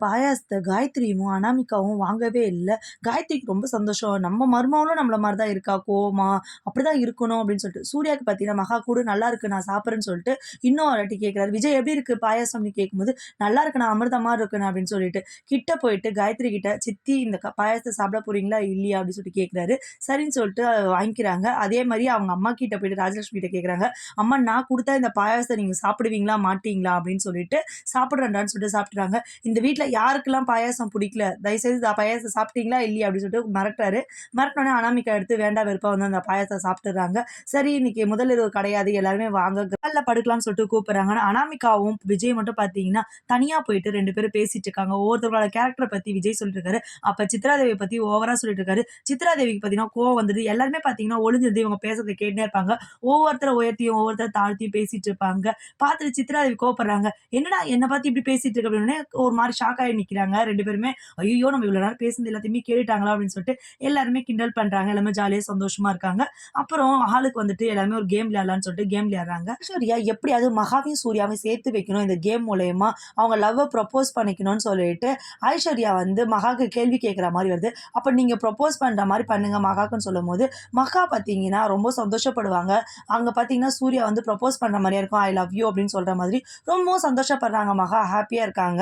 பாயாசத்த காயத்ரியும், அனாமிகாவும் வாங்கவே இல்ல. காயத்ரிக்கு ரொம்ப சந்தோஷம். நம்ம மருமகளும் நம்மள மாரி தான் இருக்கா கோவமா, அப்படிதான் இருக்கணும் அப்படின்னு சொல்லிட்டு. சூர்யாவுக்கு பார்த்தீங்கன்னா, மகா குடு நல்லாருக்கு நான் சாப்பிடுறேன்னு சொல்லிட்டு, இன்னும் ஒரு வாட்டி கேட்கிறாரு. விஜய் எப்படி இருக்கு பாயாசம் அப்படின்னு கேட்கும்போது, நல்லாருக்குண்ணா அமிர்தம் மாரி இருக்குண்ணா அப்படின்னு சொல்லிட்டு, கிட்ட போயிட்டு காயத்ரி கிட்ட, சித்தி இந்த பாயாசத்த சாப்பிட போறீங்களா? இல்லையா? அப்படின்னு சொல்லிட்டு கேட்கிறாரு. சரின்னு சொல்லிட்டு வாங்கிக்கிறாங்க. அதே மாரி அவங்க அம்மா கிட்ட போயிட்டு ராஜலட்சுமி கிட்ட கேட்குறாங்க. அம்மா நான் குடுத்தா இந்த பாயாசத்த நீங்க சாப்பிடுவீங்களா? மாட்டீங்களா? அப்படின்னு சொல்லிட்டு, சாப்பிடுறேன்டான்னு சொல்லிட்டு சாப்பிட்டுறாங்க. இந்த வீட்ல யாருக்கெல்லாம் பாயாசம் பிடிக்கல, தயவுசெய்து பாயாசம் சாப்பிட்டீங்களா இல்லையா அப்படின்னு சொல்லிட்டு மிரட்டுறாரு. மிரட்டினோடனே அனாமிகா எடுத்து வேண்டா வெறுப்பா வந்து அந்த பாயாசம் சாப்பிட்டுறாங்க. சரி இன்னைக்கு முதல் இரவு கிடையாது, எல்லாருமே வாங்க கால்ல படுக்கலாம்னு சொல்லிட்டு கூப்பிடுறாங்க. ஆனா அனாமிகாவும் விஜய் மட்டும் பார்த்தீங்கன்னா, தனியா போயிட்டு 2 பேரும் பேசிட்டு இருக்காங்க. ஒவ்வொருத்தவங்களோட கேரக்டர பத்தி விஜய் சொல்லிட்டு இருக்காரு. அப்ப சித்ராதேவிய பத்தி ஓவரா சொல்லிட்டு இருக்காரு. சித்ராதேவிக்கு பார்த்தீங்கன்னா கோவம் வந்துது. எல்லாருமே பார்த்தீங்கன்னா ஒளிஞ்சிருந்து இவங்க பேசுறத கேட்டுனே இருப்பாங்க. ஒவ்வொருத்தர உயர்த்தியும், ஒவ்வொருத்தர தாழ்த்தியும் பேசிட்டு இருப்பாங்க. பார்த்துட்டு சித்ராதேவி கோவப்படுறாங்க. என்னடா என்ன பார்த்து இப்படி பேசிட்டு இருக்க அப்படின்னோனே ஒரு மாரி ஷாக் ஆயி நிக்கிறாங்க 2 பேருமே. ஐய்யயோ! நம்ம இவ்வளோ நேரம் பேசினது எல்லாத்தையுமே கேட்டுட்டாங்களா அப்படின்னு சொல்லிட்டு எல்லாருமே கிண்டல் பண்றாங்க. எல்லாமே ஜாலியா சந்தோஷமா இருக்காங்க. அப்புறம் ஹாலுக்கு வந்துட்டு எல்லாருமே ஒரு கேம் விளையாடலாம்னு சொல்லிட்டு கேம் விளையாடுறாங்க. ஐஸ்வர்யா எப்படியாவது மகாவையும், சூர்யாவையும் சேர்த்து வைக்கணும் இந்த கேம் மூலியமா. அவங்க லவ்வ ப்ரொபோஸ் பண்ணிக்கணும்னு சொல்லிட்டு ஐஸ்வர்யா வந்து மகாக்கு கேள்வி கேட்கிற மாரி வருது. அப்ப நீங்க ப்ரொபோஸ் பண்ற மாரி பண்ணுங்க மகாக்குன்னு சொல்லும்போது, மகா பார்த்தீங்கன்னா ரொம்ப சந்தோஷப்படுவாங்க. அங்க பார்த்தீங்கன்னா சூர்யா வந்து ப்ரொபோஸ் பண்ற மாரியே இருக்கும். ஐ லவ் யூ அப்படின்னு சொல்ற மாதிரி ரொம்பவும் சந்தோஷப்படுறாங்க மகா. ஹேப்பியா இருக்காங்க.